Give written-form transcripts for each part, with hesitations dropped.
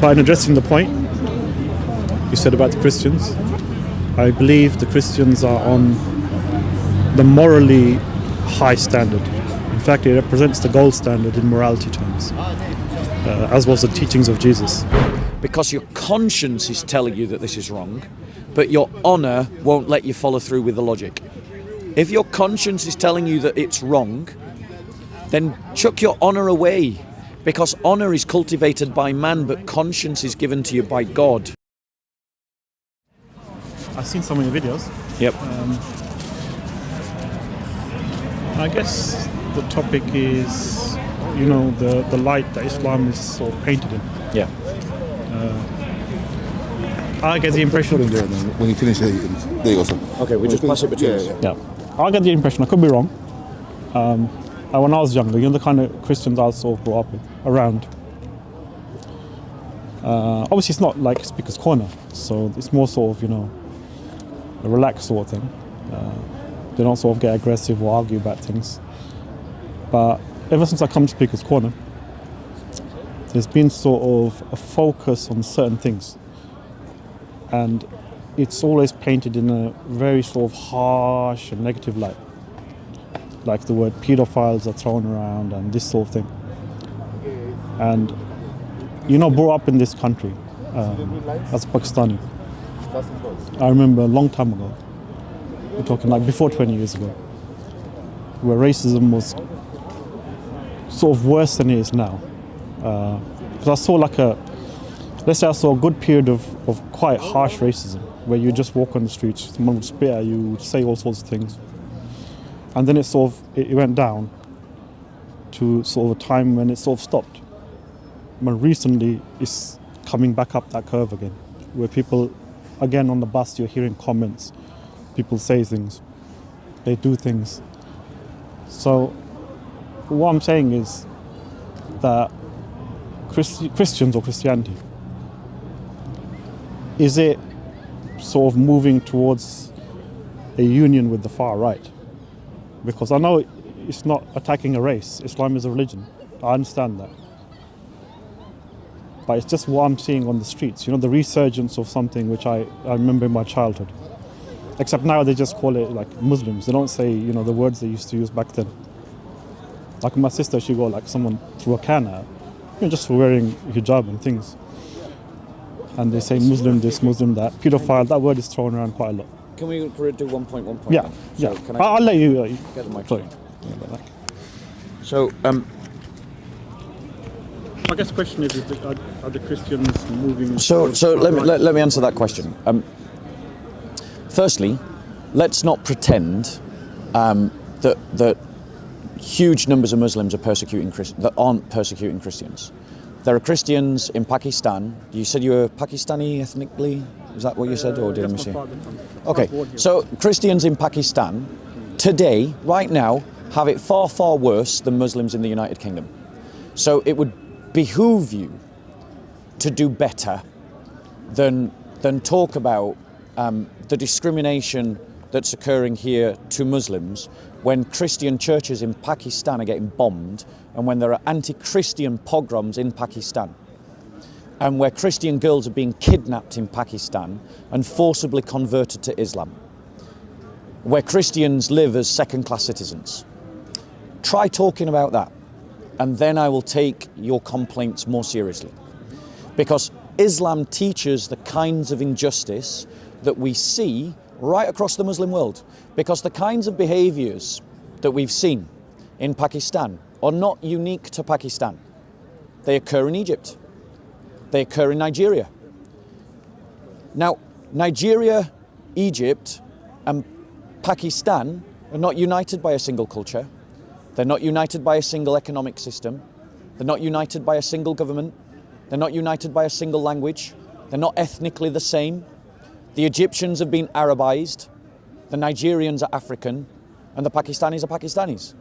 But in addressing the point you said about the Christians, I believe the Christians are on the morally high standard. In fact, it represents the gold standard in morality terms, as was the teachings of Jesus. Because your conscience is telling you that this is wrong, but your honour won't let you follow through with the logic. If your conscience is telling you that it's wrong, then chuck your honour away, because honour is cultivated by man, but conscience is given to you by God. I've seen so many videos. Yep. I guess the topic is, the light that Islam is sort of painted in. Yeah. I get the impression. When you finish there, you can. There you go, sir. Okay, we just pass it between us. Yeah. I get the impression, I could be wrong. When I was younger, the kind of Christians I was sort of brought up around. Obviously, it's not like Speaker's Corner, so it's more sort of, a relaxed sort of thing. They don't sort of get aggressive or argue about things. But ever since I come to Speaker's Corner, there's been sort of a focus on certain things. And it's always painted in a very sort of harsh and negative light. Like the word pedophiles are thrown around and this sort of thing. And, brought up in this country as a Pakistani. I remember a long time ago, we're talking like before 20 years ago, where racism was sort of worse than it is now. Because I saw I saw a good period of quite harsh racism, where you just walk on the streets, someone would spit at you, would say all sorts of things. And then it went down to sort of a time when it sort of stopped. But recently it's coming back up that curve again, where people, again on the bus, you're hearing comments, people say things, they do things. So what I'm saying is that Christians or Christianity, is it sort of moving towards a union with the far right? Because I know it's not attacking a race. Islam is a religion. I understand that. But it's just what I'm seeing on the streets. The resurgence of something which I remember in my childhood. Except now they just call it like Muslims. They don't say, the words they used to use back then. Like my sister, she got like someone threw a can at her, just for wearing hijab and things. And they say Muslim this, Muslim that. Pedophile, that word is thrown around quite a lot. Can we do one point? Yeah, then? yeah. I'll let you get the microphone. Sorry. So, I guess the question is are the Christians moving? So let me answer that question. Firstly, let's not pretend that huge numbers of Muslims are that aren't persecuting Christians. There are Christians in Pakistan. You said you were Pakistani ethnically? Is that what you said, or did I miss you? Okay, so Christians in Pakistan today, right now, have it far, far worse than Muslims in the United Kingdom. So it would behoove you to do better than talk about the discrimination that's occurring here to Muslims when Christian churches in Pakistan are getting bombed, and when there are anti-Christian pogroms in Pakistan, and where Christian girls are being kidnapped in Pakistan and forcibly converted to Islam, where Christians live as second-class citizens. Try talking about that, and then I will take your complaints more seriously. Because Islam teaches the kinds of injustice that we see right across the Muslim world. Because the kinds of behaviours that we've seen in Pakistan are not unique to Pakistan. They occur in Egypt. They occur in Nigeria. Now, Nigeria, Egypt, and Pakistan are not united by a single culture. They're not united by a single economic system. They're not united by a single government. They're not united by a single language. They're not ethnically the same. The Egyptians have been Arabized. The Nigerians are African. And the Pakistanis are Pakistanis.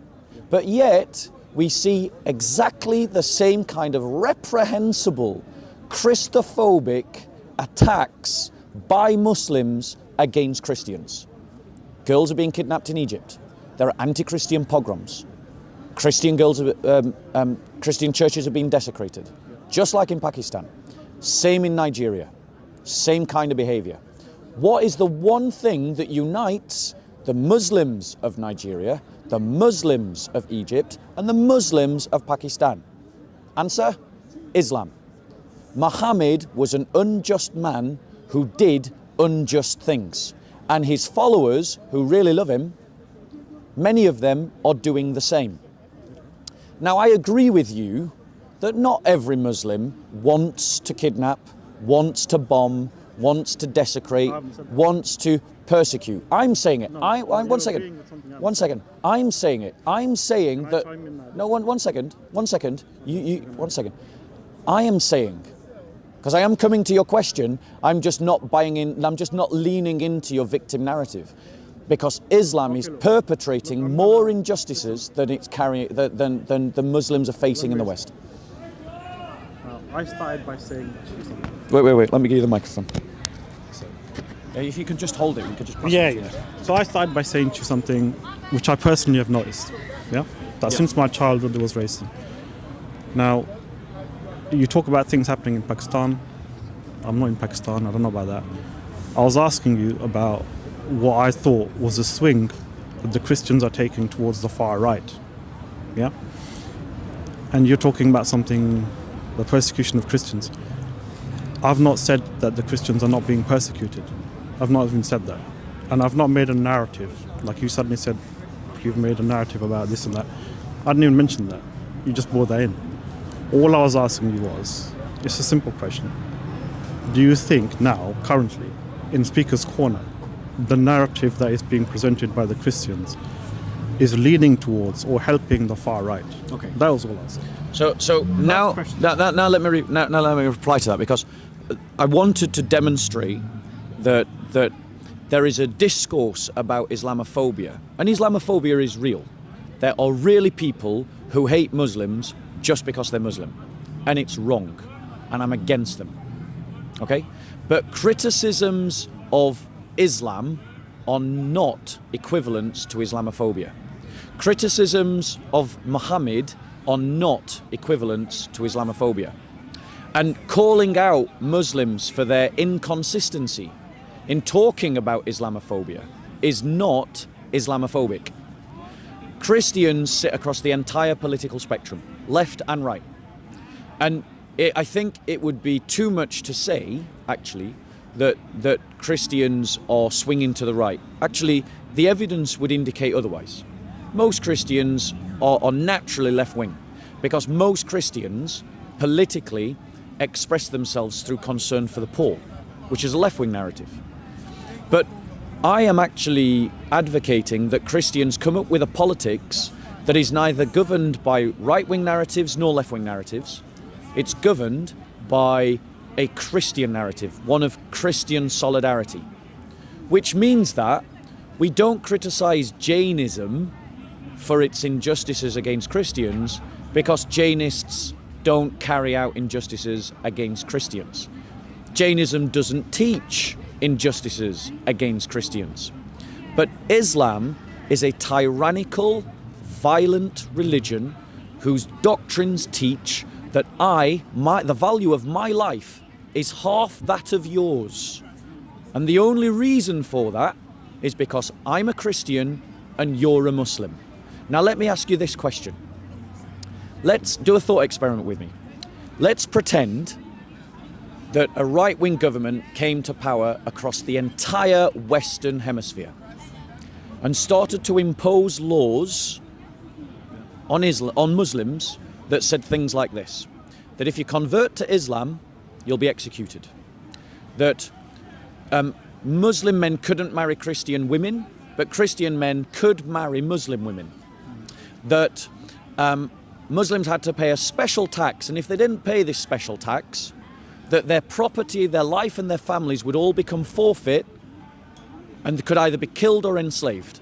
But yet, we see exactly the same kind of reprehensible, Christophobic attacks by Muslims against Christians. Girls are being kidnapped in Egypt. There are anti-Christian pogroms. Christian churches are being desecrated, just like in Pakistan. Same in Nigeria. Same kind of behavior. What is the one thing that unites the Muslims of Nigeria, the Muslims of Egypt, and the Muslims of Pakistan? Answer: Islam. Muhammad was an unjust man who did unjust things. And his followers, who really love him, many of them are doing the same. Now, I agree with you that not every Muslim wants to kidnap, wants to bomb, wants to desecrate, wants to persecute. I'm saying it. One second. I'm saying it. I'm saying that. No, one second. One second. One second. I am saying, because I am coming to your question, I'm just not buying in. I'm just not leaning into your victim narrative, because Islam is perpetrating more injustices than it's carrying than the Muslims are facing in the West. I started by saying. Wait. Let me give you the microphone. If you can just hold it, we could just pass it to you. So I started by saying to you something which I personally have noticed. That since my childhood there was racism. Now, you talk about things happening in Pakistan. I'm not in Pakistan. I don't know about that. I was asking you about what I thought was a swing that the Christians are taking towards the far right. Yeah. And you're talking about something, the persecution of Christians. I've not said that the Christians are not being persecuted. I've not even said that. And I've not made a narrative. Like you suddenly said, you've made a narrative about this and that. I didn't even mention that. You just brought that in. All I was asking you was, it's a simple question. Do you think now, currently, in Speaker's Corner, the narrative that is being presented by the Christians is leaning towards or helping the far right? Okay. That was all I was saying. So now let me reply to that, because I wanted to demonstrate that there is a discourse about Islamophobia, and Islamophobia is real. There are really people who hate Muslims just because they're Muslim, and it's wrong, and I'm against them. Okay? But criticisms of Islam are not equivalent to Islamophobia. Criticisms of Muhammad are not equivalent to Islamophobia. And calling out Muslims for their inconsistency in talking about Islamophobia is not Islamophobic. Christians sit across the entire political spectrum, left and right. And I think it would be too much to say, actually, that Christians are swinging to the right. Actually, the evidence would indicate otherwise. Most Christians are naturally left-wing, because most Christians politically express themselves through concern for the poor, which is a left-wing narrative. But I am actually advocating that Christians come up with a politics that is neither governed by right-wing narratives nor left-wing narratives. It's governed by a Christian narrative, one of Christian solidarity, which means that we don't criticize Jainism for its injustices against Christians because Jainists don't carry out injustices against Christians. Jainism doesn't teach injustices against Christians. But Islam is a tyrannical, violent religion whose doctrines teach that the value of my life is half that of yours. And the only reason for that is because I'm a Christian and you're a Muslim. Now let me ask you this question. Let's do a thought experiment with me. Let's pretend that a right-wing government came to power across the entire Western Hemisphere and started to impose laws on Muslims that said things like this: that if you convert to Islam, you'll be executed; that Muslim men couldn't marry Christian women, but Christian men could marry Muslim women; that Muslims had to pay a special tax, and if they didn't pay this special tax, that their property, their life and their families would all become forfeit and could either be killed or enslaved.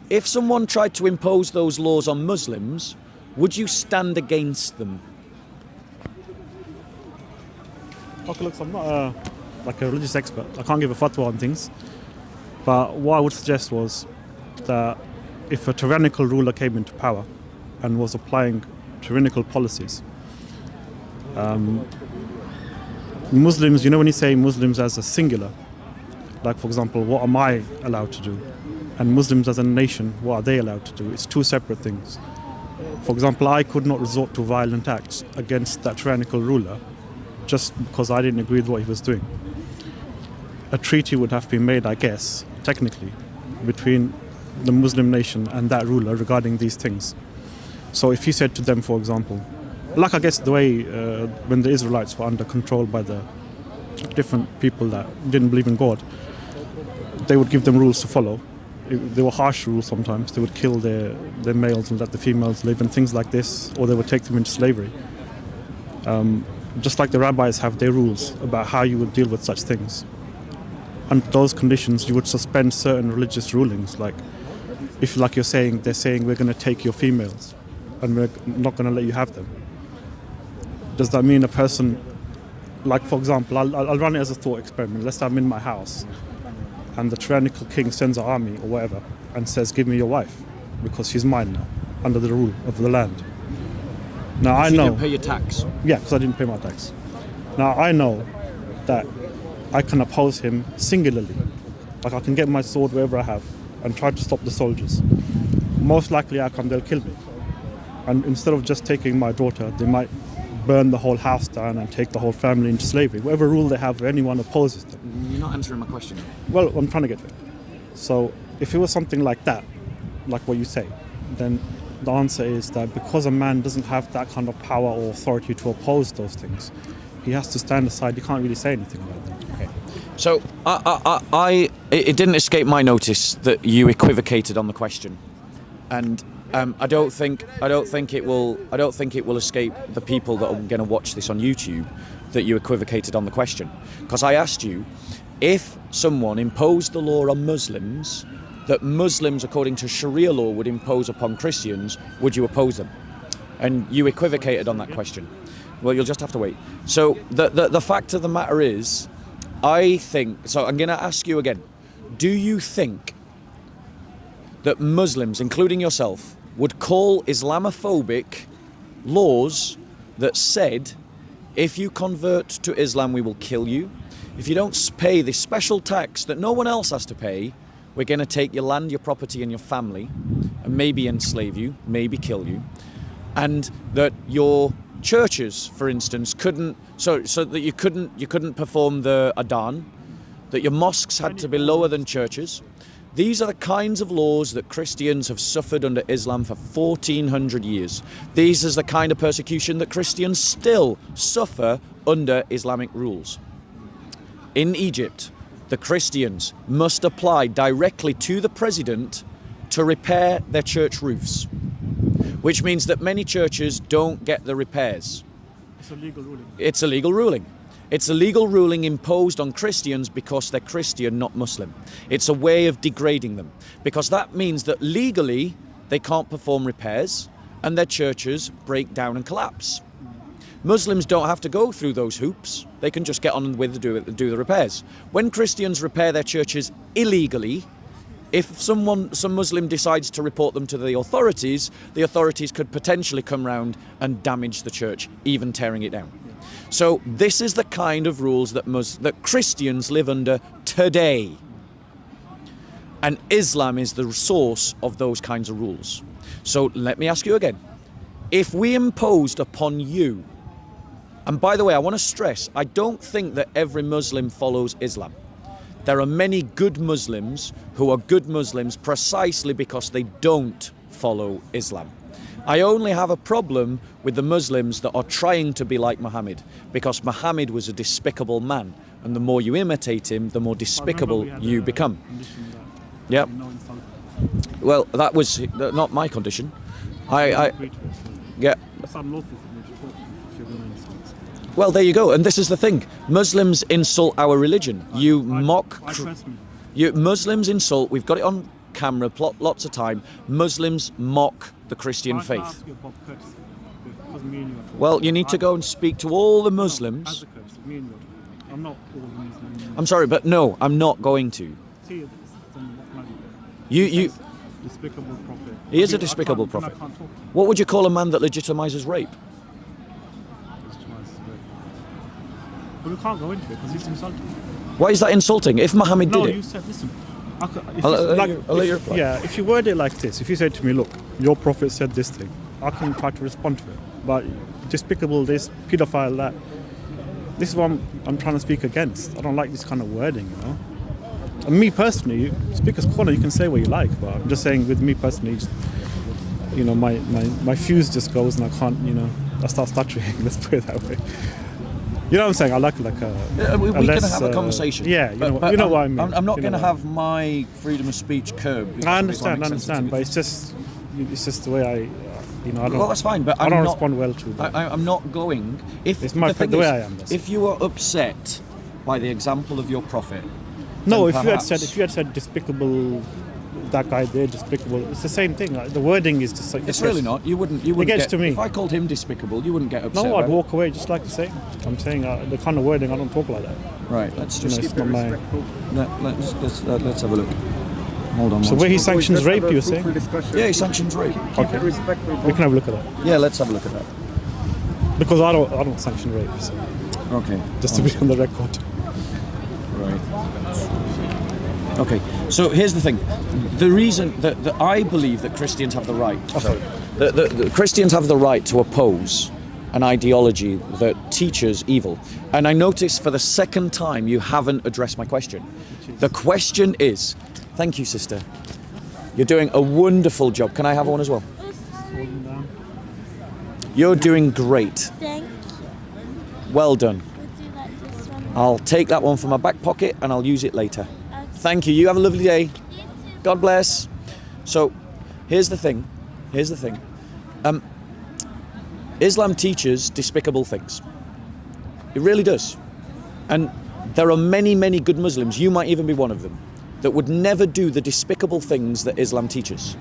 If someone tried to impose those laws on Muslims, would you stand against them? Okay, look, I'm not like a religious expert. I can't give a fatwa on things. But what I would suggest was that if a tyrannical ruler came into power and was applying tyrannical policies, Muslims, you know when you say Muslims as a singular, like for example, what am I allowed to do? And Muslims as a nation, what are they allowed to do? It's two separate things. For example, I could not resort to violent acts against that tyrannical ruler just because I didn't agree with what he was doing. A treaty would have been made, I guess, technically, between the Muslim nation and that ruler regarding these things. So if he said to them, for example, like I guess the way when the Israelites were under control by the different people that didn't believe in God, they would give them rules to follow. They were harsh rules sometimes. They would kill their males and let the females live and things like this, or they would take them into slavery. Just like the rabbis have their rules about how you would deal with such things. Under those conditions, you would suspend certain religious rulings, like if, like you're saying, they're saying we're going to take your females and we're not going to let you have them. Does that mean a person, like for example, I'll run it as a thought experiment. Let's say I'm in my house and the tyrannical king sends an army or whatever and says, give me your wife because she's mine now, under the rule of the land. Now I know. You didn't pay your tax. Yeah, because I didn't pay my tax. Now I know that I can oppose him singularly. Like I can get my sword wherever I have and try to stop the soldiers. Most likely they'll kill me. And instead of just taking my daughter, they might burn the whole house down and take the whole family into slavery. Whatever rule they have, anyone opposes them. You're not answering my question. Well, I'm trying to get to it. So if it was something like that, like what you say, then the answer is that because a man doesn't have that kind of power or authority to oppose those things, he has to stand aside. He can't really say anything about them. Okay. So it didn't escape my notice that you equivocated on the question, and I don't think it will escape the people that are going to watch this on YouTube that you equivocated on the question, because I asked you if someone imposed the law on Muslims that Muslims, according to Sharia law, would impose upon Christians, would you oppose them? And you equivocated on that question. Well, you'll just have to wait. So the fact of the matter is, I think, so I'm going to ask you again, do you think that Muslims, including yourself, would call Islamophobic laws that said, if you convert to Islam, we will kill you. If you don't pay this special tax that no one else has to pay, we're going to take your land, your property, and your family, and maybe enslave you, maybe kill you, and that your churches, for instance, couldn't, so that you couldn't perform the adhan, that your mosques had to be lower than churches. These are the kinds of laws that Christians have suffered under Islam for 1400 years. These is the kind of persecution that Christians still suffer under Islamic rules. In Egypt, the Christians must apply directly to the president to repair their church roofs, which means that many churches don't get the repairs. It's a legal ruling. It's a legal ruling. It's a legal ruling imposed on Christians because they're Christian, not Muslim. It's a way of degrading them, because that means that legally they can't perform repairs and their churches break down and collapse. Muslims don't have to go through those hoops. They can just get on with do the repairs. When Christians repair their churches illegally, if some Muslim decides to report them to the authorities could potentially come round and damage the church, even tearing it down. So this is the kind of rules that Christians live under today. And Islam is the source of those kinds of rules. So let me ask you again. If we imposed upon you, and by the way, I want to stress, I don't think that every Muslim follows Islam. There are many good Muslims who are good Muslims precisely because they don't follow Islam. I only have a problem with the Muslims that are trying to be like Muhammad, because Muhammad was a despicable man, and the more you imitate him, the more despicable you become. Yeah. Well, that was not my condition. Yeah. Well, there you go. And this is the thing. Muslims insult our religion. You mock... Muslims insult... We've got it on camera lots of time. Muslims mock the Christian faith. Well, you need to go and speak to all the Muslims. I'm not all Muslims. I'm sorry, but no, I'm not going to. You... Despicable prophet. He is a despicable prophet. What would you call a man that legitimizes rape? But we can't go into it because it's insulting. Why is that insulting? If Muhammad No, did you it, said, listen. I'll let you reply. Yeah, if you word it like this, if you said to me, look, your prophet said this thing, I can try to respond to it. But despicable this, pedophile that, this is what I'm trying to speak against. I don't like this kind of wording, you know. And me personally, Speaker's Corner, you can say what you like, but I'm just saying with me personally, just, you know, my fuse just goes and I can't, you know, I start stuttering, let's put it that way. You know what I'm saying? I like we a can less, have a conversation. Yeah, but you know what I mean. I'm not You know going to what I have my freedom of speech curbed. I understand, but it's just the way I, you know, I don't. Well, that's fine, but I I'm don't not, respond well to that. I'm not going. If It's my the way I am. If you are upset by the example of your prophet, No, then if perhaps- you had said despicable, that guy there despicable, it's the same thing. Like, the wording is just like it's really not. You wouldn't. It gets get, to me. If I called him despicable, you wouldn't get upset. No, I'd about it. walk away just like the same. I'm saying the kind of wording I don't talk like that. Right. Let's You know, just it's not my. let's have a look. Hold on. So one where he second. sanctions rape, you're saying? Yeah, he sanctions rape. Okay, we can have a look at that Yeah, let's have a look at that. because I don't sanction rape. So Okay. just to be on the record. Right. Okay. So here's the thing. The reason that I believe that Christians have the right. Sorry. The Christians have the right to oppose an ideology that teaches evil. And I notice for the second time you haven't addressed my question. The question is, thank you, sister. You're doing a wonderful job. Can I have one as well? You're doing great. Thank you. Well done. Would you like this one? I'll take that one from my back pocket and I'll use it later. Okay. Thank you. You have a lovely day. You too. God bless. So, here's the thing. Islam teaches despicable things. It really does. And there are many, many good Muslims, you might even be one of them, that would never do the despicable things that Islam teaches.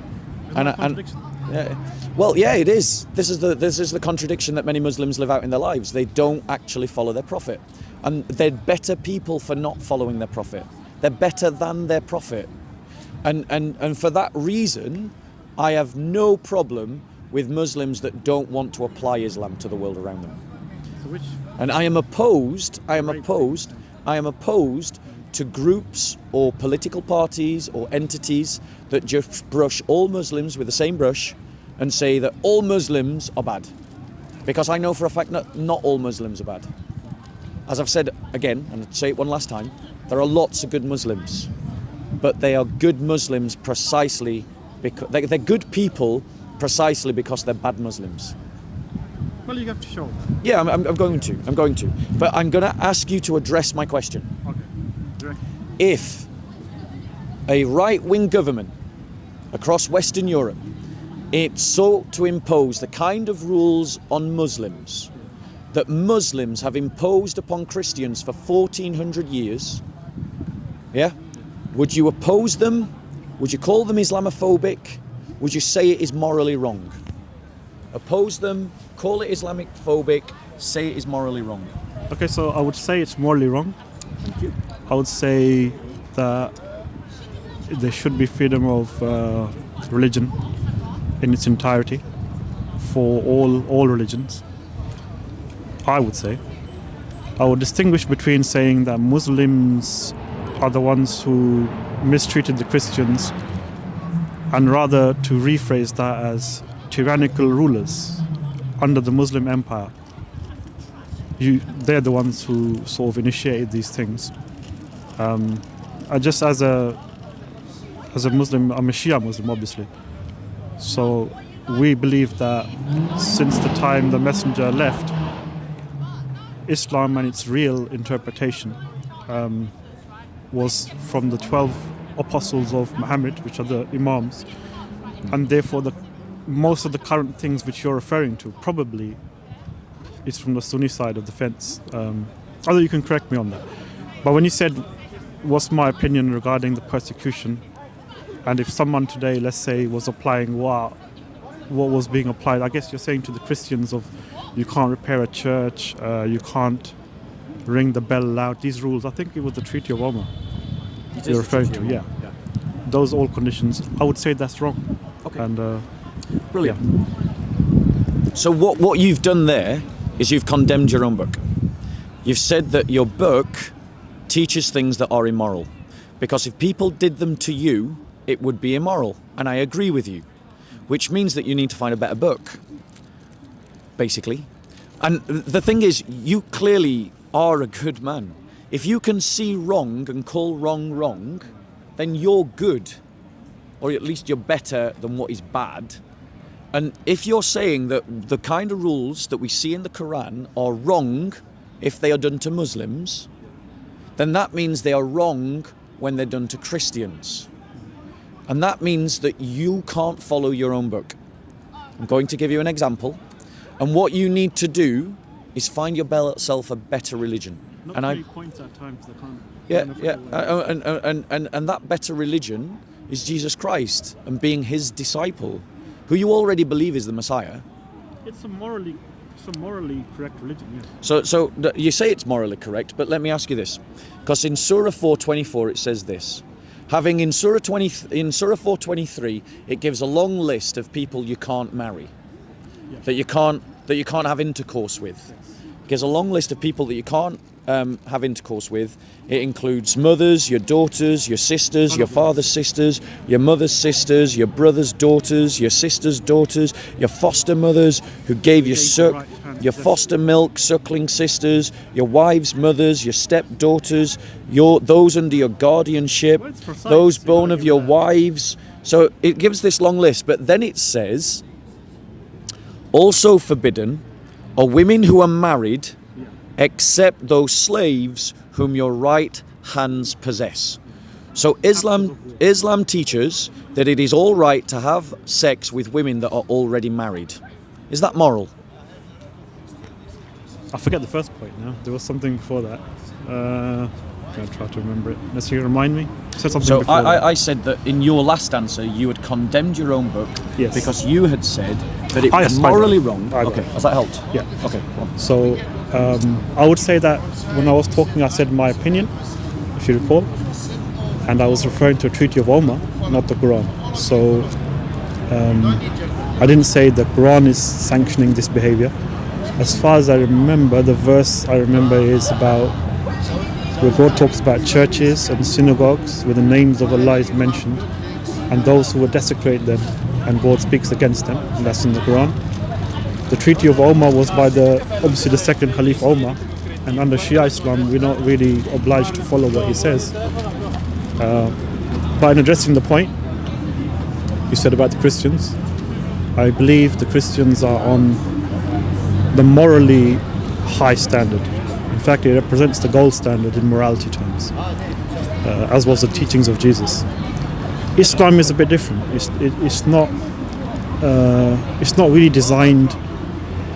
Well, yeah, it is. This is the contradiction that many Muslims live out in their lives. They don't actually follow their prophet. And they're better people for not following their prophet. They're better than their prophet. And for that reason, I have no problem with Muslims that don't want to apply Islam to the world around them. And I am opposed to groups or political parties or entities that just brush all Muslims with the same brush and say that all Muslims are bad. Because I know for a fact that not all Muslims are bad. As I've said again, and I'll say it one last time, there are lots of good Muslims. But they are good Muslims precisely because they're good people precisely because they're bad Muslims. Well, you have to show. Yeah, I'm going to. But I'm going to ask you to address my question. Okay. If a right-wing government across Western Europe it sought to impose the kind of rules on Muslims that Muslims have imposed upon Christians for 1400 years, yeah? Would you oppose them? Would you call them Islamophobic? Would you say it is morally wrong? Oppose them, call it Islamophobic, say it is morally wrong. Okay, so I would say it's morally wrong. Thank you. I would say that there should be freedom of religion in its entirety for all religions. I would say. I would distinguish between saying that Muslims are the ones who mistreated the Christians and rather to rephrase that as tyrannical rulers under the Muslim empire. They're the ones who sort of initiated these things. I just as a Muslim, I'm a Shia Muslim, obviously. So we believe that since the time the Messenger left, Islam and its real interpretation was from the 12 apostles of Muhammad, which are the Imams, and therefore most of the current things which you're referring to probably is from the Sunni side of the fence. Although you can correct me on that. But when you said, what's my opinion regarding the persecution, and if someone today, let's say, was applying what was being applied, I guess you're saying to the Christians of you can't repair a church, you can't ring the bell loud, these rules, I think it was the Treaty of Omar you're referring to, yeah. Those all conditions, I would say that's wrong. Okay. And Brilliant. yeah. So what you've done there is you've condemned your own book. You've said that your book teaches things that are immoral. Because if people did them to you, it would be immoral. And I agree with you. Which means that you need to find a better book, basically. And the thing is, you clearly are a good man. If you can see wrong and call wrong wrong, then you're good. Or at least you're better than what is bad. And if you're saying that the kind of rules that we see in the Quran are wrong if they are done to Muslims, then that means they are wrong when they're done to Christians. And that means that you can't follow your own book. I'm going to give you an example. And what you need to do is find yourself a better religion. Not and many points at times I can't. And that better religion is Jesus Christ and being his disciple, who you already believe is the Messiah. It's a morally correct religion, yes. So you say it's morally correct, but let me ask you this. Because in Surah 4:24 it says this. Having in Surah 4:23, it gives a long list of people you can't marry. Yes. That you can't have intercourse with. Yes. It gives a long list of people that you can't have intercourse with. It includes mothers, your daughters, your sisters, your father's sisters, your mother's sisters, your brother's daughters, your sister's daughters, your foster mothers who gave you your foster milk, suckling sisters, your wives' mothers, your stepdaughters, those under your guardianship, those born of your wives. So it gives this long list, but then it says, also forbidden are women who are married except those slaves whom your right hands possess. So Islam teaches that it is all right to have sex with women that are already married. Is that moral? I forget the first point now. There was something before that. I'm going to try to remember it. Let's remind me. Said something so before that. I said that in your last answer you had condemned your own book because you had said that it was morally wrong. Okay, has that helped? Yeah. Okay. So I would say that when I was talking I said my opinion, if you recall, and I was referring to a Treaty of Omar, not the Quran. So I didn't say the Quran is sanctioning this behavior. As far as I remember, the verse I remember is about where God talks about churches and synagogues where the names of Allah is mentioned and those who would desecrate them, and God speaks against them, and that's in the Quran. The Treaty of Omar was by obviously the second Caliph Omar, and under Shia Islam we're not really obliged to follow what he says. But in addressing the point you said about the Christians, I believe the Christians are on the morally high standard. In fact, it represents the gold standard in morality terms, as was the teachings of Jesus. Islam is a bit different. It's not really designed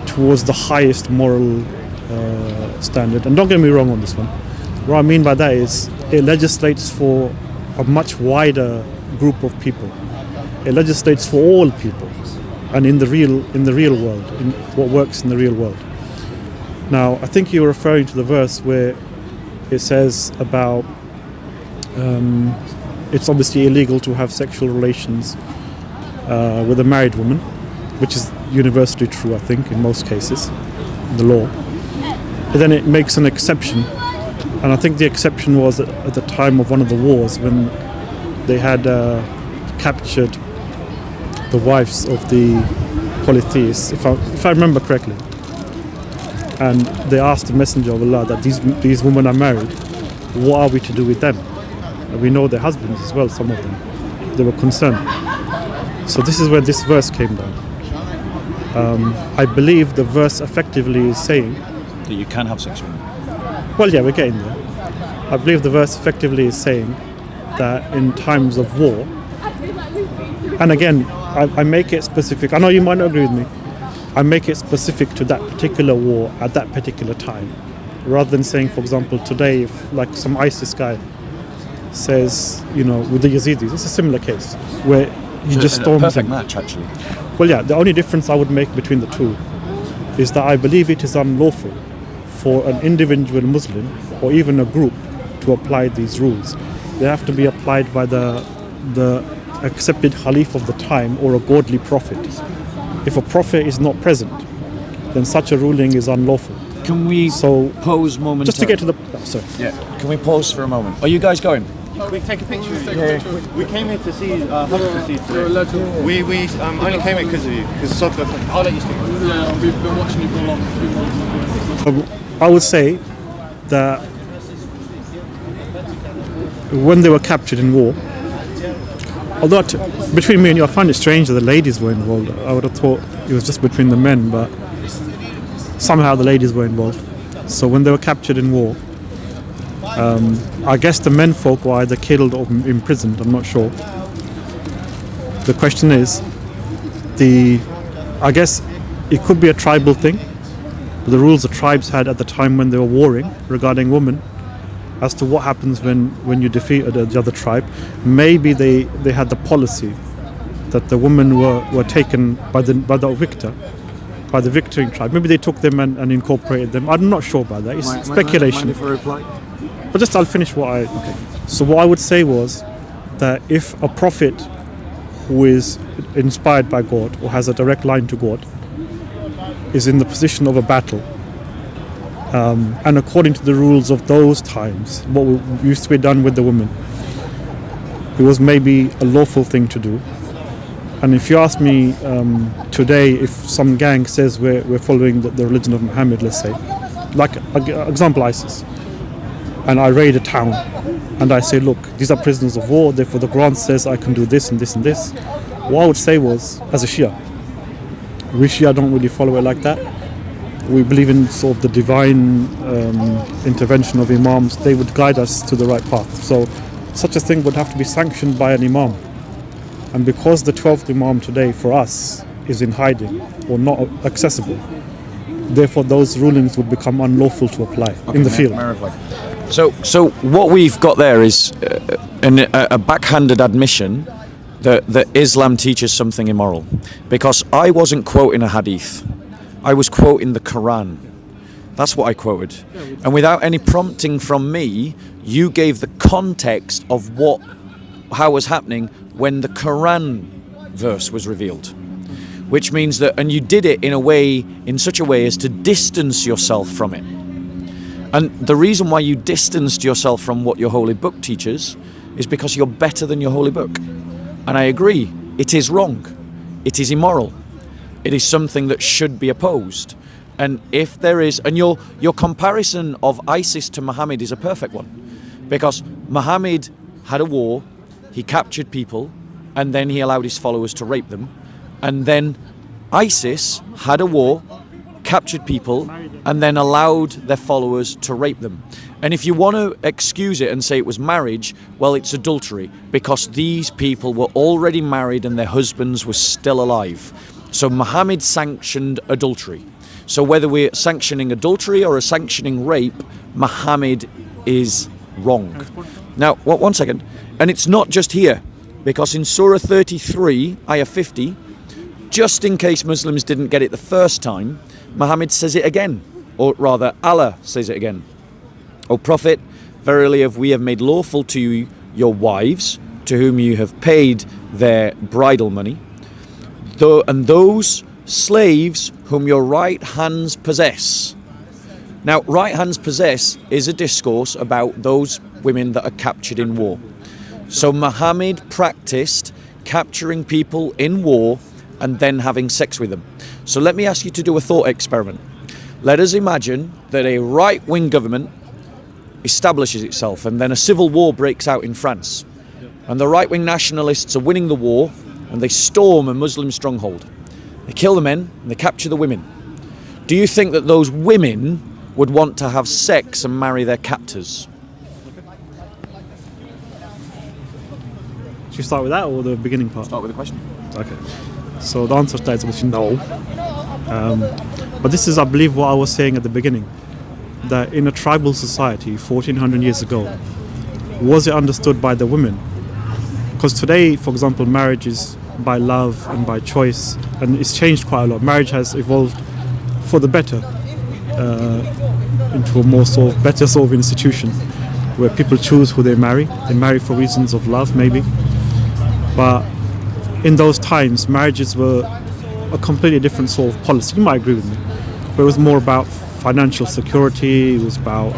towards the highest moral standard. And don't get me wrong on this one. What I mean by that is it legislates for a much wider group of people. It legislates for all people, and in the real world, in what works in the real world. Now, I think you're referring to the verse where it says about it's obviously illegal to have sexual relations with a married woman, which is universally true, I think, in most cases, the law. But then it makes an exception, and I think the exception was at the time of one of the wars when they had captured the wives of the polytheists, if I remember correctly. And they asked the Messenger of Allah that these women are married, what are we to do with them? And we know their husbands as well, some of them. They were concerned. So this is where this verse came down. I believe the verse effectively is saying That you can have sex with them. well, yeah, we're getting there. I believe the verse effectively is saying that in times of war, and again, I make it specific. I know you might not agree with me. I make it specific to that particular war at that particular time, rather than saying, for example, today, if like some ISIS guy says, with the Yazidis, it's a similar case where he just storms perfect them. match, actually. Well, yeah, the only difference I would make between the two is that I believe it is unlawful for an individual Muslim or even a group to apply these rules. They have to be applied by the accepted Khalif of the time or a godly prophet. If a prophet is not present, then such a ruling is unlawful. Can we So pause momentarily? just to get to the sorry. Yeah. Can we pause for a moment? Are you guys going? We take a picture. We came here to see today. We only came here because of you. Because I'll let you speak. Yeah, we've been watching you for a long time. I would say that when they were captured in war, although between me and you, I find it strange that the ladies were involved. I would have thought it was just between the men, but somehow the ladies were involved. So when they were captured in war, I guess the men folk were either killed or imprisoned. I'm not sure. The question is, I guess it could be a tribal thing. The rules the tribes had at the time when they were warring regarding women, as to what happens when you defeat the other tribe. Maybe they had the policy that the women were taken by the victor, by the victoring tribe. Maybe they took them and incorporated them. I'm not sure about that. It's speculation. Mind if I reply? But I'll finish what I. Okay. So what I would say was that if a prophet who is inspired by God or has a direct line to God is in the position of a battle, and according to the rules of those times, what used to be done with the women, it was maybe a lawful thing to do. And if you ask me today, if some gang says we're following the religion of Muhammad, let's say, like example ISIS, and I raid a town, and I say, look, these are prisoners of war, therefore the Quran says I can do this and this and this. What I would say was, as a Shia, we Shia don't really follow it like that. We believe in sort of the divine intervention of imams. They would guide us to the right path. So such a thing would have to be sanctioned by an imam. And because the 12th imam today for us is in hiding or not accessible, therefore those rulings would become unlawful to apply in the field. So what we've got there is a backhanded admission that Islam teaches something immoral. Because I wasn't quoting a hadith. I was quoting the Quran. That's what I quoted. And without any prompting from me, you gave the context of how was happening when the Quran verse was revealed. Which means that, and you did it in such a way as to distance yourself from it. And the reason why you distanced yourself from what your holy book teaches is because you're better than your holy book. And I agree, it is wrong. It is immoral. It is something that should be opposed. And if there is, and your comparison of ISIS to Muhammad is a perfect one. Because Muhammad had a war, he captured people, and then he allowed his followers to rape them. And then ISIS had a war, captured people, and then allowed their followers to rape them. And if you want to excuse it and say it was marriage, well, it's adultery, because these people were already married and their husbands were still alive. So Muhammad sanctioned adultery. So whether we're sanctioning adultery or sanctioning rape, Muhammad is wrong. Now, one second. And it's not just here, because in Surah 33, Ayah 50, just in case Muslims didn't get it the first time, Muhammad says it again, or rather Allah says it again. O Prophet, verily we have made lawful to you your wives, to whom you have paid their bridal money, and those slaves whom your right hands possess. Now, right hands possess is a discourse about those women that are captured in war. So Muhammad practiced capturing people in war and then having sex with them. So let me ask you to do a thought experiment. Let us imagine that a right-wing government establishes itself and then a civil war breaks out in France. And the right-wing nationalists are winning the war and they storm a Muslim stronghold. They kill the men and they capture the women. Do you think that those women would want to have sex and marry their captors? Should we start with that or the beginning part? Start with the question. Okay. So the answer to that is obviously no. But this is, I believe, what I was saying at the beginning. That in a tribal society 1400 years ago, was it understood by the women? Because today, for example, marriage is by love and by choice, and it's changed quite a lot. Marriage has evolved for the better into a more sort of better sort of institution where people choose who they marry. They marry for reasons of love, maybe. But in those times, marriages were a completely different sort of policy. You might agree with me. But it was more about financial security, it was about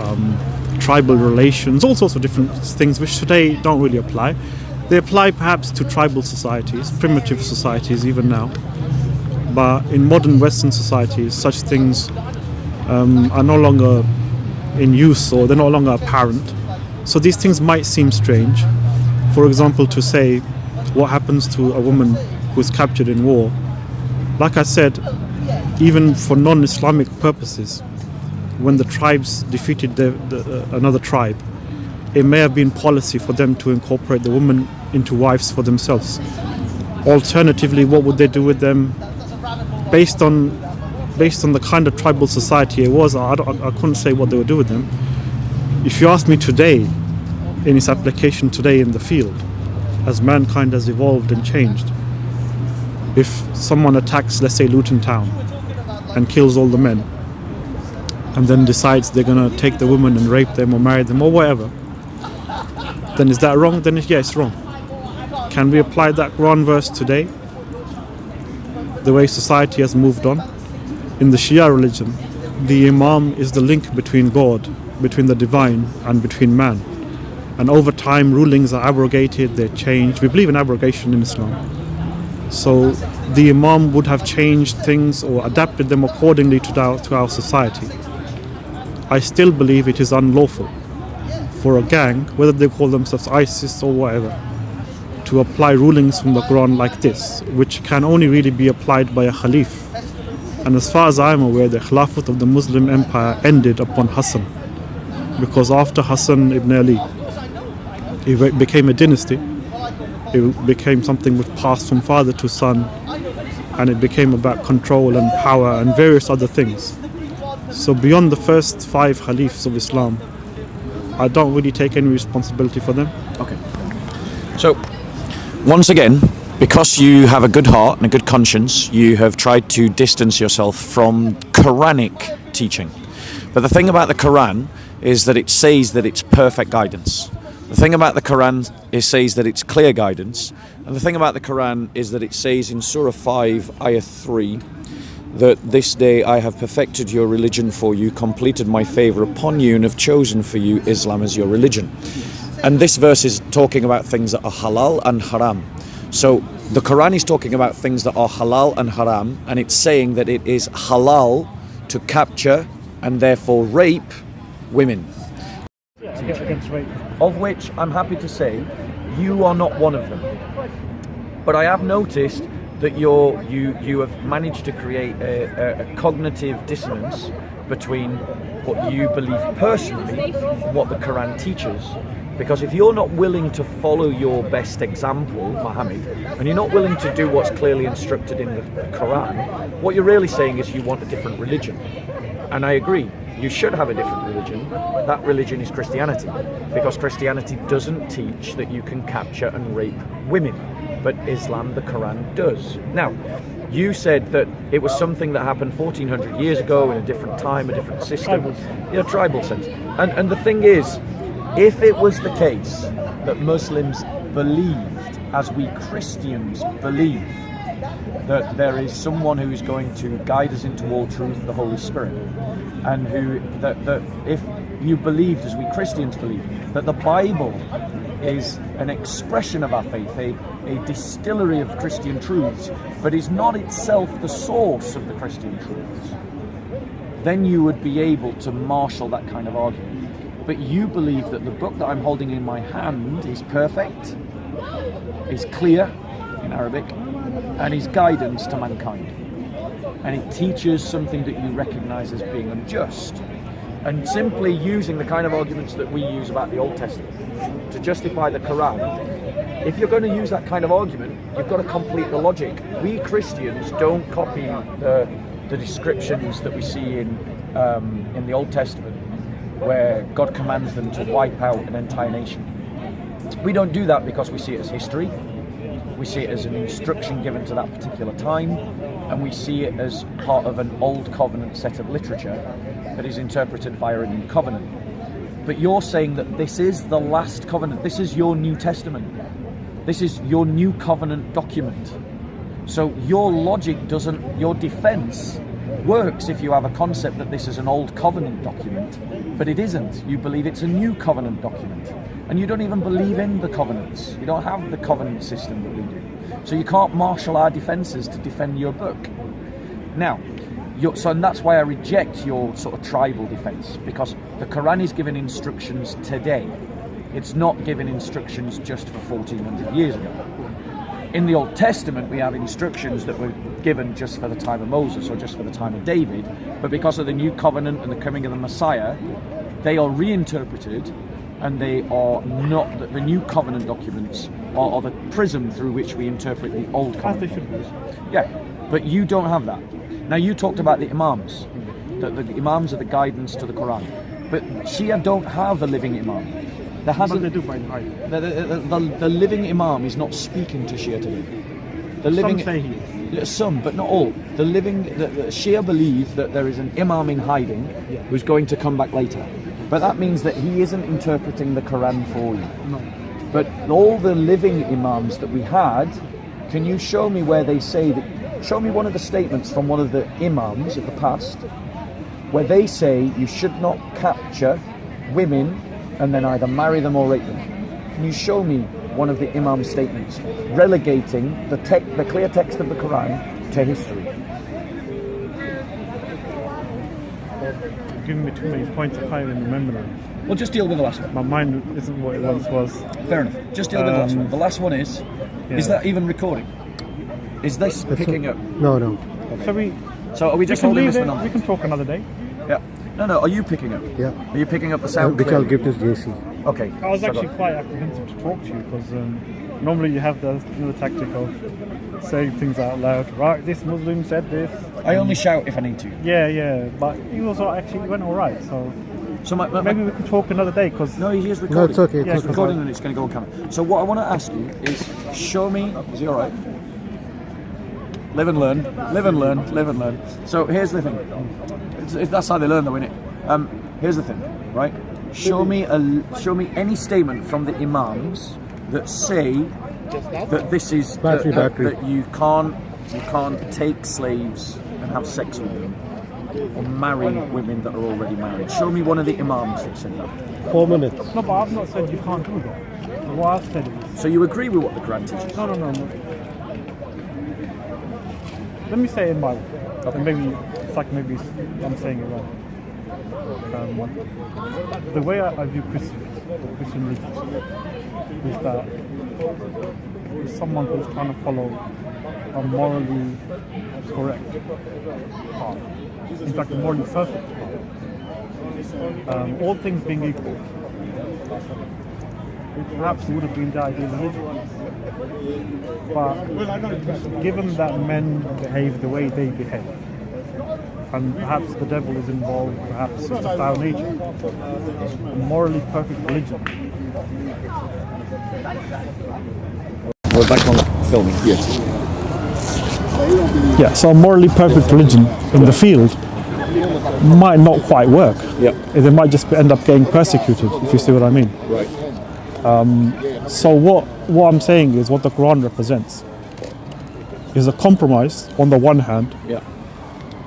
tribal relations, all sorts of different things which today don't really apply. They apply perhaps to tribal societies, primitive societies even now. But in modern Western societies, such things are no longer in use, or they're no longer apparent. So these things might seem strange. For example, to say what happens to a woman who is captured in war. Like I said, even for non-Islamic purposes, when the tribes defeated another tribe, it may have been policy for them to incorporate the women into wives for themselves. Alternatively, what would they do with them? Based on the kind of tribal society it was, I couldn't say what they would do with them. If you ask me today, in its application today in the field, as mankind has evolved and changed, if someone attacks, let's say, Luton Town and kills all the men, and then decides they're going to take the women and rape them or marry them or whatever, then is that wrong? Then yeah, it's wrong. Can we apply that Quran verse today? The way society has moved on. In the Shia religion, the Imam is the link between God, between the divine and between man. And over time, rulings are abrogated, they're changed. We believe in abrogation in Islam. So the Imam would have changed things or adapted them accordingly to our society. I still believe it is unlawful for a gang, whether they call themselves ISIS or whatever, to apply rulings from the Quran like this, which can only really be applied by a Khalif. And as far as I'm aware, the Khilafat of the Muslim Empire ended upon Hassan, because after Hassan ibn Ali, it became a dynasty. It became something which passed from father to son, and it became about control and power and various other things. So beyond the first 5 Khalifs of Islam, I don't really take any responsibility for them. Okay. So, once again, because you have a good heart and a good conscience, you have tried to distance yourself from Quranic teaching. But the thing about the Quran is that it says that it's perfect guidance. The thing about the Quran is says that it's clear guidance. And the thing about the Quran is that it says in Surah 5, Ayah 3, that this day I have perfected your religion for you, completed my favour upon you, and have chosen for you Islam as your religion. And this verse is talking about things that are halal and haram. So the Quran is talking about things that are halal and haram, and it's saying that it is halal to capture and therefore rape women. Of which I'm happy to say you are not one of them. But I have noticed that you have managed to create a cognitive dissonance between what you believe personally and what the Quran teaches. Because if you're not willing to follow your best example, Muhammad, and you're not willing to do what's clearly instructed in the Quran, what you're really saying is you want a different religion. And I agree, you should have a different religion. That religion is Christianity, because Christianity doesn't teach that you can capture and rape women, but Islam, the Quran, does. Now, you said that it was something that happened 1400 years ago in a different time, a different system, tribal sense. And the thing is, if it was the case that Muslims believed, as we Christians believe, that there is someone who is going to guide us into all truth, the Holy Spirit, and that if you believed, as we Christians believe, that the Bible is an expression of our faith, a distillery of Christian truths, but is not itself the source of the Christian truths, then you would be able to marshal that kind of argument. But you believe that the book that I'm holding in my hand is perfect, is clear in Arabic, and is guidance to mankind. And it teaches something that you recognize as being unjust. And simply using the kind of arguments that we use about the Old Testament to justify the Quran, if you're going to use that kind of argument, you've got to complete the logic. We Christians don't copy the descriptions that we see in the Old Testament, where God commands them to wipe out an entire nation. We don't do that because we see it as history, we see it as an instruction given to that particular time, and we see it as part of an old covenant set of literature that is interpreted via a new covenant. But you're saying that this is the last covenant, this is your New Testament, this is your new covenant document. So your logic doesn't, your defense works if you have a concept that this is an old covenant document, but it isn't. You believe it's a new covenant document. And you don't even believe in the covenants. You don't have the covenant system that we do. So you can't marshal our defences to defend your book. Now, and that's why I reject your sort of tribal defence, because the Quran is giving instructions today. It's not giving instructions just for 1400 years ago. In the Old Testament, we have instructions that were given just for the time of Moses or just for the time of David, but because of the new covenant and the coming of the Messiah, they are reinterpreted, and they are not, the new covenant documents are the prism through which we interpret the old covenant documents. Yeah, but you don't have that. Now, you talked about the Imams, that the Imams are the guidance to the Quran, but Shia don't have a living Imam. There hasn't. But they do by night. The living Imam is not speaking to Shia today. The living, Some say he is. Some, but not all. The Shia believe that there is an Imam in hiding who's going to come back later. But that means that he isn't interpreting the Quran for you. No. But all the living Imams that we had, can you show me where they say that? Show me one of the statements from one of the Imams of the past where they say you should not capture women and then either marry them or rape them. Can you show me one of the Imam statements relegating the clear text of the Quran to history? You're giving me too many points, I can't even remember them. Well, just deal with the last one. My mind isn't what it once was. Fair enough. Just deal with the last one. The last one is that even recording? Is this picking up? No. Okay. So are we just we can holding leave this it, for now? we can talk another day. Yeah. No, are you picking up? Yeah. Are you picking up the sound? Which I'll clearly? give to JC. Okay. I was so actually go- quite apprehensive to talk to you because normally you have the tactic of saying things out loud. Right, this Muslim said this. I only shout if I need to. Yeah, but he was actually went all right. So So maybe we can talk another day because No, he is recording. No, it's okay. Yeah, It's recording and it's going to go on camera. So what I want to ask you is, show me. Is he all right? Live and learn. Live and learn. Live and learn. So here's the thing. That's how they learn, though, isn't it? Here's the thing, right? Show me any statement from the Imams that say that this is Battery. that you can't take slaves and have sex with them or marry women that are already married. Show me one of the Imams that said that. 4 minutes. no, but I've not said you can't do that. What I've said is So you agree with what the Quran teaches? no. Let me say it in my way. Okay. Maybe I'm saying it wrong. The way I view Christians, the Christian religion, is that it's someone who's trying to follow a morally correct path. In fact, a morally perfect path. All things being equal, it perhaps would have been the ideal religion. But given that men behave the way they behave, and perhaps the devil is involved, perhaps it's a foul nature, a morally perfect religion. We're back on filming. Yes. Yeah, so a morally perfect religion in the field might not quite work. Yep. They might just end up getting persecuted, if you see what I mean. Right. So what I'm saying is what the Quran represents is a compromise on the one hand Yeah.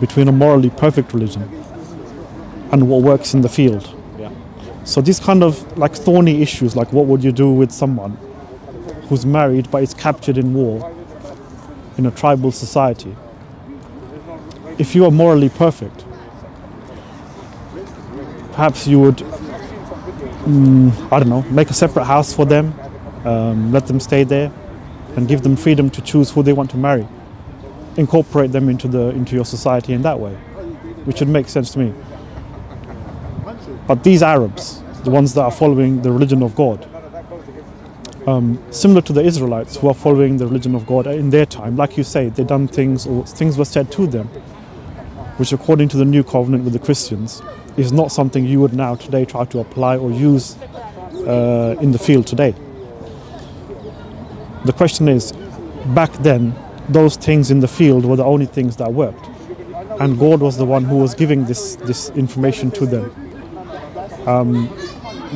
between a morally perfect religion and what works in the field. Yeah. So these kind of like thorny issues, like what would you do with someone who's married but is captured in war in a tribal society? If you are morally perfect, perhaps you would, make a separate house for them, let them stay there, and give them freedom to choose who they want to marry. Incorporate them into your society in that way, which would make sense to me. But these Arabs, the ones that are following the religion of God, similar to the Israelites who are following the religion of God in their time, like you say, they done things or things were said to them, which according to the new covenant with the Christians, is not something you would now today try to apply or use in the field today. The question is, back then, those things in the field were the only things that worked. And God was the one who was giving this information to them.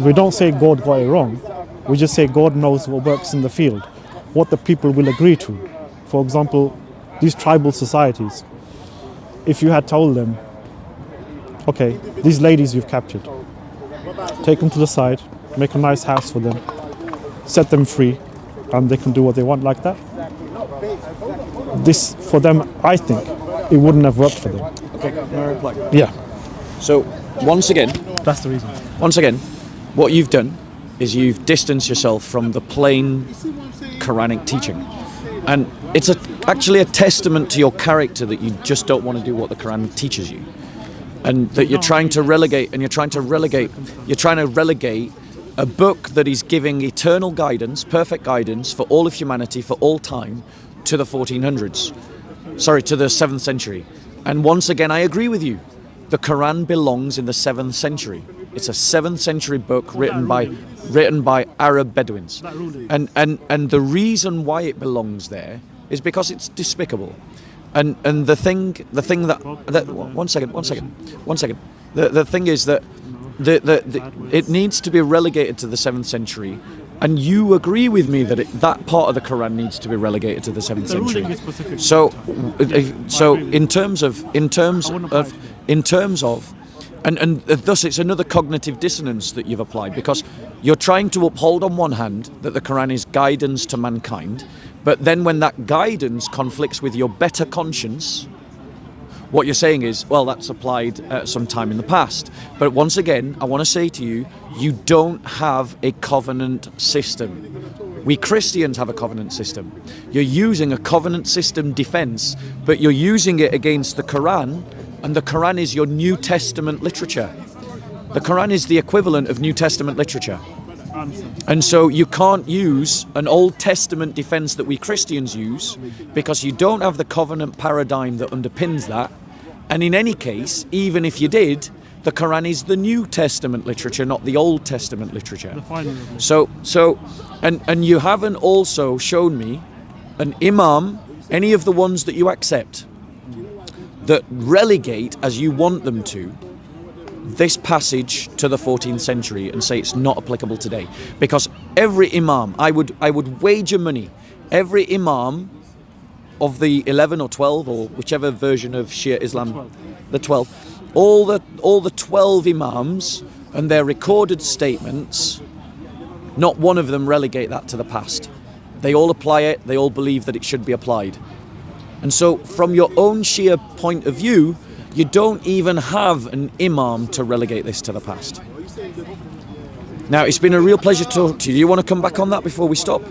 We don't say God got it wrong. We just say God knows what works in the field, what the people will agree to. For example, these tribal societies, if you had told them, okay, these ladies you've captured, take them to the side, make a nice house for them, set them free, and they can do what they want like that. This, for them, I think, it wouldn't have worked for them. Yeah. So, once again, That's the reason. once again, what you've done is you've distanced yourself from the plain Quranic teaching. And it's actually a testament to your character that you just don't want to do what the Quran teaches you. And that you're trying to relegate a book that is giving eternal guidance, perfect guidance for all of humanity, for all time, to the 1400s. Sorry, to the 7th century. And once again, I agree with you. The Quran belongs in the 7th century. It's a 7th century book written by Arab Bedouins. And the reason why it belongs there is because it's despicable. And the thing that one second. The thing is that it needs to be relegated to the 7th century. And you agree with me that that part of the Quran needs to be relegated to the 7th century. So in terms of, and thus it's another cognitive dissonance that you've applied, because you're trying to uphold on one hand that the Quran is guidance to mankind, but then when that guidance conflicts with your better conscience, what you're saying is, well, that's applied at some time in the past. But once again, I want to say to you, you don't have a covenant system. We Christians have a covenant system. You're using a covenant system defense, but you're using it against the Quran, and the Quran is your New Testament literature. The Quran is the equivalent of New Testament literature. And so you can't use an Old Testament defense that we Christians use, because you don't have the covenant paradigm that underpins that. And in any case, even if you did, the Quran is the New Testament literature, not the Old Testament literature. And you haven't also shown me an imam, any of the ones that you accept, that relegate, as you want them to, this passage to the 14th century and say it's not applicable today. Because every imam, I would wager money, every imam of the 11 or 12 or whichever version of Shia Islam, the 12, all the 12 imams and their recorded statements, not one of them relegate that to the past. They all apply it, they all believe that it should be applied. And so from your own Shia point of view, you don't even have an imam to relegate this to the past. Now, it's been a real pleasure to talk to you. Do you want to come back on that before we stop?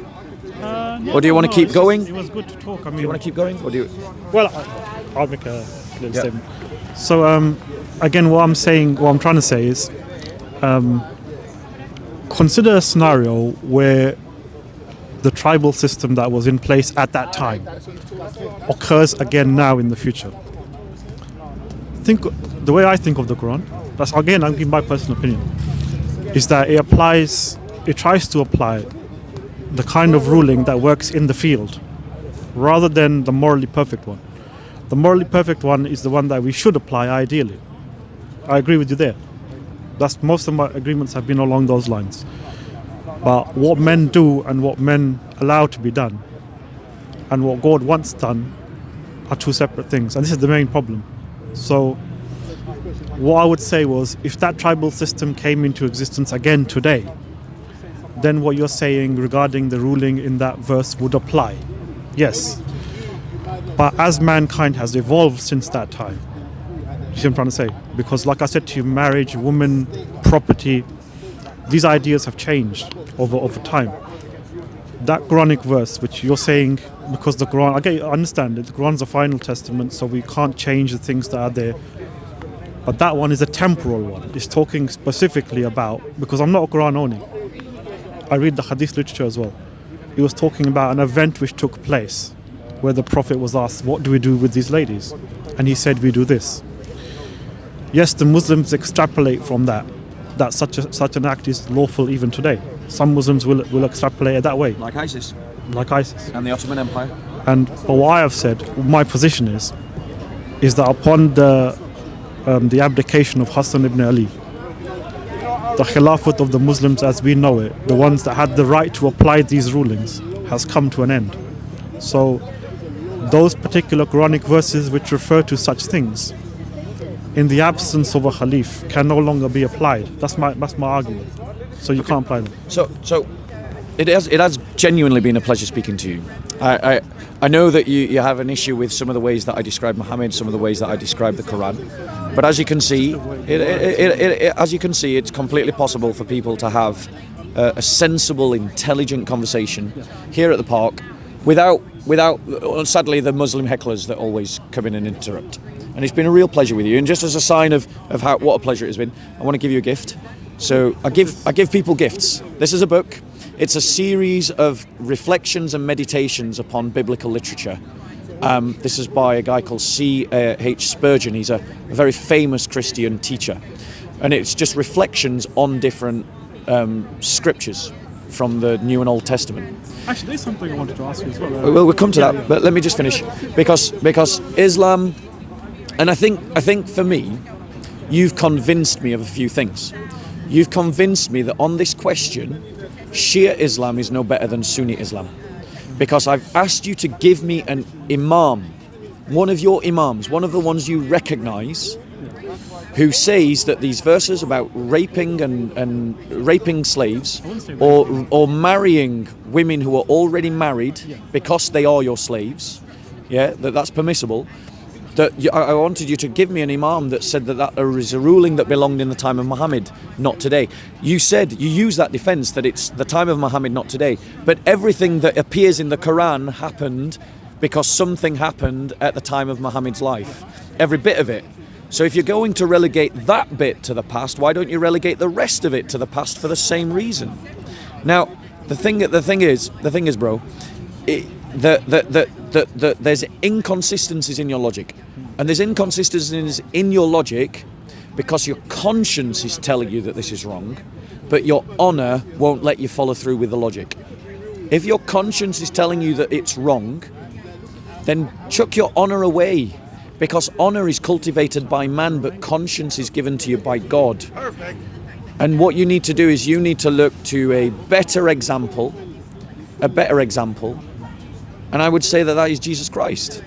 Or do you want to keep going? It was good to talk. I mean, Do you want to keep going? Or do you... well, I'll make a little statement. So, again, what I'm trying to say is, consider a scenario where the tribal system that was in place at that time occurs again now in the future. The way I think of the Quran, that's again, I'm giving my personal opinion, is that it tries to apply the kind of ruling that works in the field rather than the morally perfect one. The morally perfect one is the one that we should apply ideally. I agree with you there. Most of my agreements have been along those lines. But what men do and what men allow to be done and what God wants done are two separate things. And this is the main problem. So what I would say was, if that tribal system came into existence again today, then what you're saying regarding the ruling in that verse would apply. Yes. But as mankind has evolved since that time, you see what I'm trying to say? Because like I said to you, marriage, women, property, these ideas have changed over time. That Quranic verse, which you're saying, because the Quran, I understand it, the Quran's a final testament, so we can't change the things that are there. But that one is a temporal one. It's talking specifically about, because I'm not a Quran only, I read the Hadith literature as well. It was talking about an event which took place where the Prophet was asked, what do we do with these ladies? And he said, we do this. Yes, the Muslims extrapolate from that such an act is lawful even today. Some Muslims will extrapolate it that way. Like ISIS. And the Ottoman Empire. But what I have said, my position is that upon the abdication of Hassan ibn Ali, the Khilafat of the Muslims as we know it, the ones that had the right to apply these rulings, has come to an end. So those particular Quranic verses which refer to such things, in the absence of a Khalif, can no longer be applied. That's my argument. So you can't apply them. So it has genuinely been a pleasure speaking to you. I know that you have an issue with some of the ways that I describe Muhammad, some of the ways that I describe the Quran, but as you can see, it's completely possible for people to have a sensible, intelligent conversation here at the park without sadly the Muslim hecklers that always come in and interrupt. And it's been a real pleasure with you. And just as a sign of what a pleasure it has been, I want to give you a gift. So I give people gifts. This is a book. It's a series of reflections and meditations upon biblical literature. This is by a guy called C.H. Spurgeon. He's a very famous Christian teacher. And it's just reflections on different scriptures from the New and Old Testament. Actually, there's something I wanted to ask you as well. Well, we'll come to that, but let me just finish. Because Islam, and I think for me, you've convinced me of a few things. You've convinced me that on this question, Shia Islam is no better than Sunni Islam. Because I've asked you to give me an imam, one of your imams, one of the ones you recognise, who says that these verses about raping and raping slaves or marrying women who are already married because they are your slaves, that's permissible. I wanted you to give me an imam that said that is a ruling that belonged in the time of Muhammad, not today. You use that defense that it's the time of Muhammad, not today. But everything that appears in the Quran happened because something happened at the time of Muhammad's life. Every bit of it. So if you're going to relegate that bit to the past, why don't you relegate the rest of it to the past for the same reason? Now, the thing is, bro, there's inconsistencies in your logic. And there's inconsistencies in your logic because your conscience is telling you that this is wrong, but your honor won't let you follow through with the logic. If your conscience is telling you that it's wrong, then chuck your honor away, because honor is cultivated by man, but conscience is given to you by God. Perfect. And what you need to do is you need to look to a better example, and I would say that is Jesus Christ.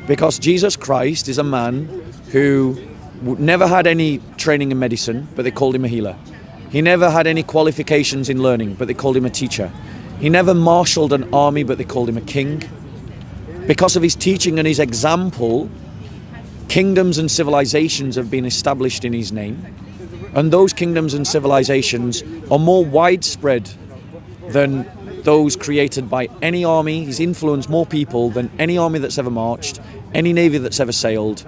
Because Jesus Christ is a man who never had any training in medicine, but they called him a healer. He never had any qualifications in learning, but they called him a teacher. He never marshaled an army, but they called him a king. Because of his teaching and his example, kingdoms and civilizations have been established in his name. And those kingdoms and civilizations are more widespread than those created by any army. He's influenced more people than any army that's ever marched, any navy that's ever sailed.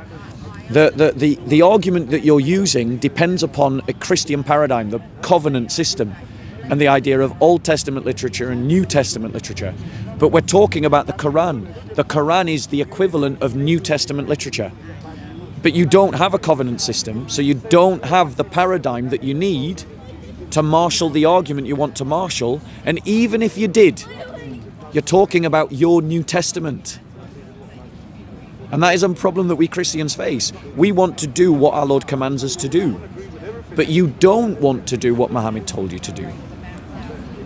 The argument that you're using depends upon a Christian paradigm, the covenant system, and the idea of Old Testament literature and New Testament literature. But we're talking about the Quran. The Quran is the equivalent of New Testament literature. But you don't have a covenant system, so you don't have the paradigm that you need to marshal the argument you want to marshal. And even if you did, you're talking about your New Testament. And that is a problem that we Christians face. We want to do what our Lord commands us to do, but you don't want to do what Muhammad told you to do.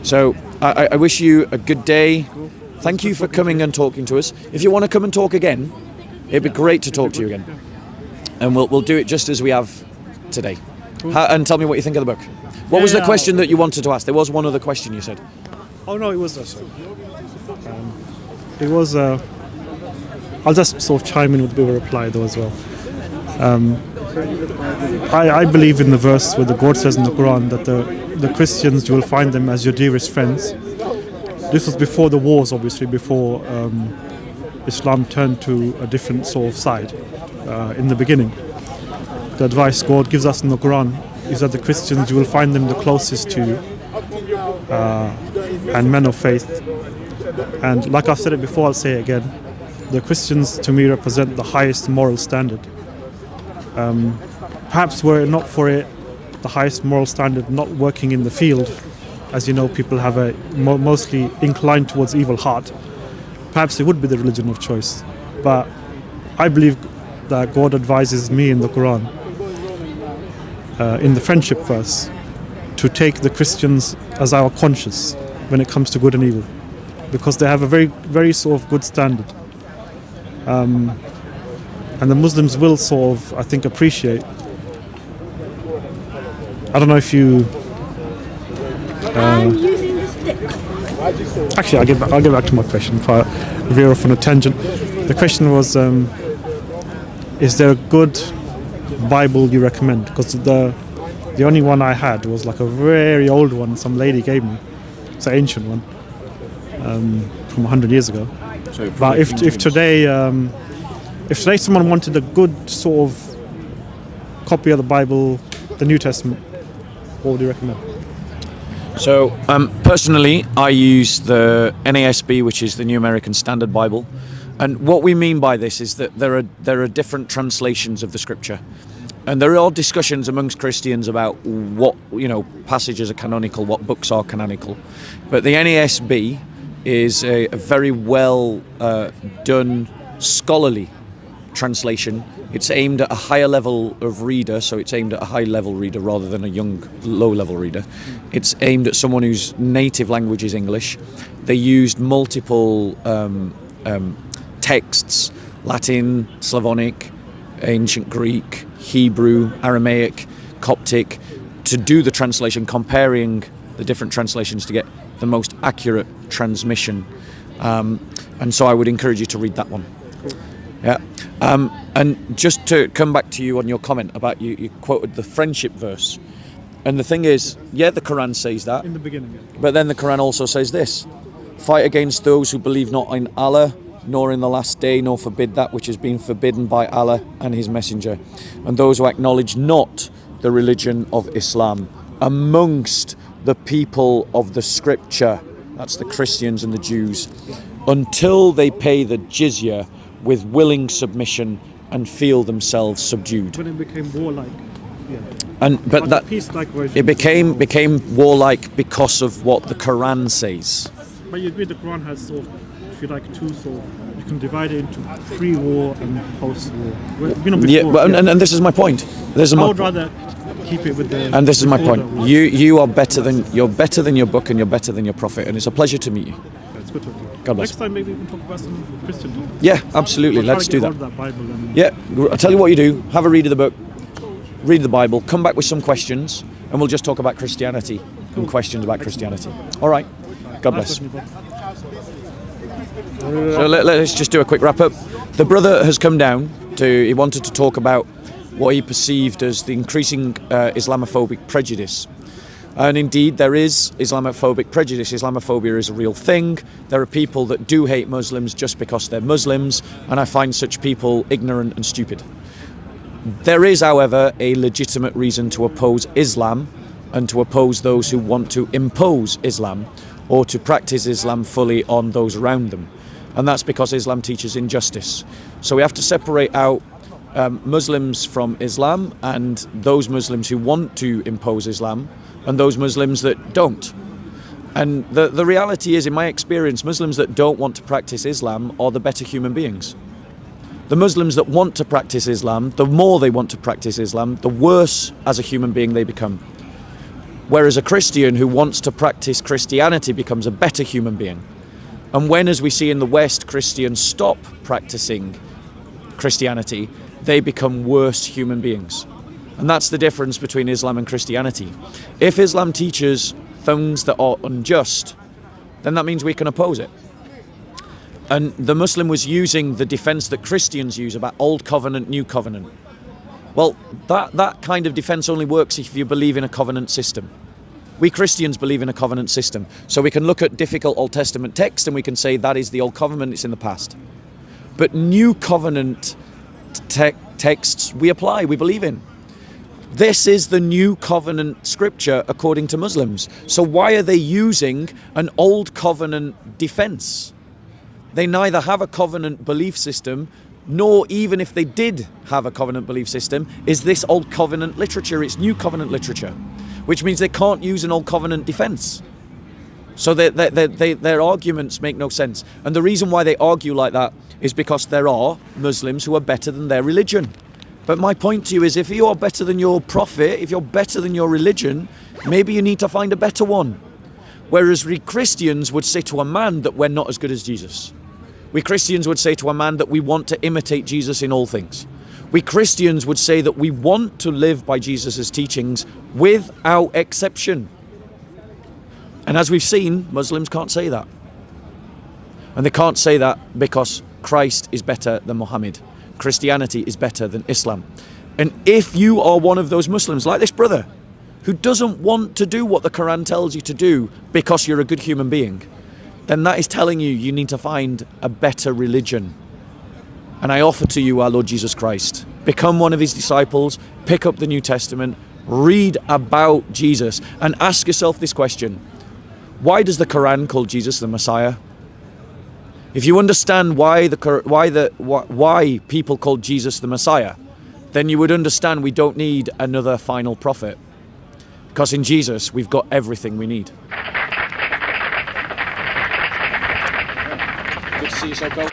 So I wish you a good day. Thank you for coming and talking to us. If you want to come and talk again, it'd be great to talk to you again. And we'll do it just as we have today. And tell me what you think of the book. What was the question that you wanted to ask? There was one other question you said. Oh no, it was I'll just sort of chime in with a bit of a reply though as well. I believe in the verse where the God says in the Quran that the Christians, you will find them as your dearest friends. This was before the wars, obviously, before Islam turned to a different sort of side in the beginning. The advice God gives us in the Quran is that the Christians, you will find them the closest to you and men of faith. And like I've said it before, I'll say it again. The Christians to me represent the highest moral standard. Perhaps were it not for it, the highest moral standard not working in the field, as you know, people have a mostly inclined towards evil heart. Perhaps it would be the religion of choice. But I believe that God advises me in the Quran, in the friendship verse, to take the Christians as our conscience when it comes to good and evil, because they have a very, very sort of good standard. and the Muslims will sort of, I think, appreciate. I don't know if you. I'm using the stick. Actually, I'll get back to my question if I veer off on a tangent. The question was, is there a good Bible you recommend? Because the only one I had was like a very old one some lady gave me. It's an ancient one from 100 years ago. So But if today someone wanted a good sort of copy of the Bible, the New Testament, what would you recommend? So personally, I use the NASB, which is the New American Standard Bible, and what we mean by this is that there are different translations of the Scripture, and there are discussions amongst Christians about what passages are canonical, what books are canonical, but the NASB is a very well done scholarly translation. It's aimed at a higher level of reader, so it's aimed at a high-level reader rather than a young, low-level reader. It's aimed at someone whose native language is English. They used multiple texts, Latin, Slavonic, ancient Greek, Hebrew, Aramaic, Coptic, to do the translation, comparing the different translations to get the most accurate transmission. And so I would encourage you to read that one. Yeah. And just to come back to you on your comment about you quoted the friendship verse. And the thing is, yeah, the Quran says that. In the beginning, yeah. But then the Quran also says this: fight against those who believe not in Allah, nor in the last day, nor forbid that which has been forbidden by Allah and His Messenger, and those who acknowledge not the religion of Islam amongst the people of the Scripture, that's the Christians and the Jews, until they pay the jizya with willing submission and feel themselves subdued. When it became warlike, yeah. But Like that a peace-like version. it became warlike because of what the Quran says. But you agree the Quran has sort of, if you like, two sort of, you can divide it into pre-war and post-war. Before, Yeah, but, and this is my point. This is I my would rather keep it with the. And this is my before point. the- You're better than your book, and you're better than your prophet, and it's a pleasure to meet you. It's good talking. God bless. Next time maybe we can talk about some Christian topics. Yeah, absolutely. We'll try Let's to do get that. hold of Bible and Yeah, I'll tell you what you do. Have a read of the book, read the Bible, come back with some questions, and we'll just talk about Christianity and questions about Christianity. All right. God bless. Nice talking to you, bro. So let's just do a quick wrap up. The brother has come down he wanted to talk about what he perceived as the increasing Islamophobic prejudice. And indeed, there is Islamophobic prejudice. Islamophobia is a real thing. There are people that do hate Muslims just because they're Muslims, and I find such people ignorant and stupid. There is, however, a legitimate reason to oppose Islam and to oppose those who want to impose Islam or to practice Islam fully on those around them. And that's because Islam teaches injustice. So we have to separate out Muslims from Islam and those Muslims who want to impose Islam and those Muslims that don't. And the reality is, in my experience, Muslims that don't want to practice Islam are the better human beings. The Muslims that want to practice Islam, the more they want to practice Islam, the worse as a human being they become. Whereas a Christian who wants to practice Christianity becomes a better human being. And when, as we see in the West, Christians stop practicing Christianity, they become worse human beings. And that's the difference between Islam and Christianity. If Islam teaches things that are unjust, then that means we can oppose it. And the Muslim was using the defense that Christians use about Old Covenant, New Covenant. Well, that kind of defense only works if you believe in a covenant system. We Christians believe in a covenant system. So we can look at difficult Old Testament text and we can say that is the Old Covenant, it's in the past. But New Covenant texts we apply, we believe in. This is the New Covenant scripture according to Muslims. So why are they using an Old Covenant defense? They neither have a covenant belief system, nor even if they did have a covenant belief system, is this Old Covenant literature. It's New Covenant literature, which means they can't use an Old Covenant defense. So their arguments make no sense. And the reason why they argue like that is because there are Muslims who are better than their religion. But my point to you is, if you are better than your prophet, if you're better than your religion, maybe you need to find a better one. Whereas we Christians would say to a man that we're not as good as Jesus. We Christians would say to a man that we want to imitate Jesus in all things. We Christians would say that we want to live by Jesus' teachings without exception. And as we've seen, Muslims can't say that. And they can't say that because Christ is better than Muhammad. Christianity is better than Islam. And if you are one of those Muslims, like this brother, who doesn't want to do what the Quran tells you to do because you're a good human being, then that is telling you you need to find a better religion. And I offer to you our Lord Jesus Christ. Become one of his disciples, pick up the New Testament, read about Jesus, and ask yourself this question. Why does the Quran call Jesus the Messiah? If you understand why people called Jesus the Messiah, then you would understand we don't need another final prophet. Because in Jesus, we've got everything we need. Good to see you, Soko.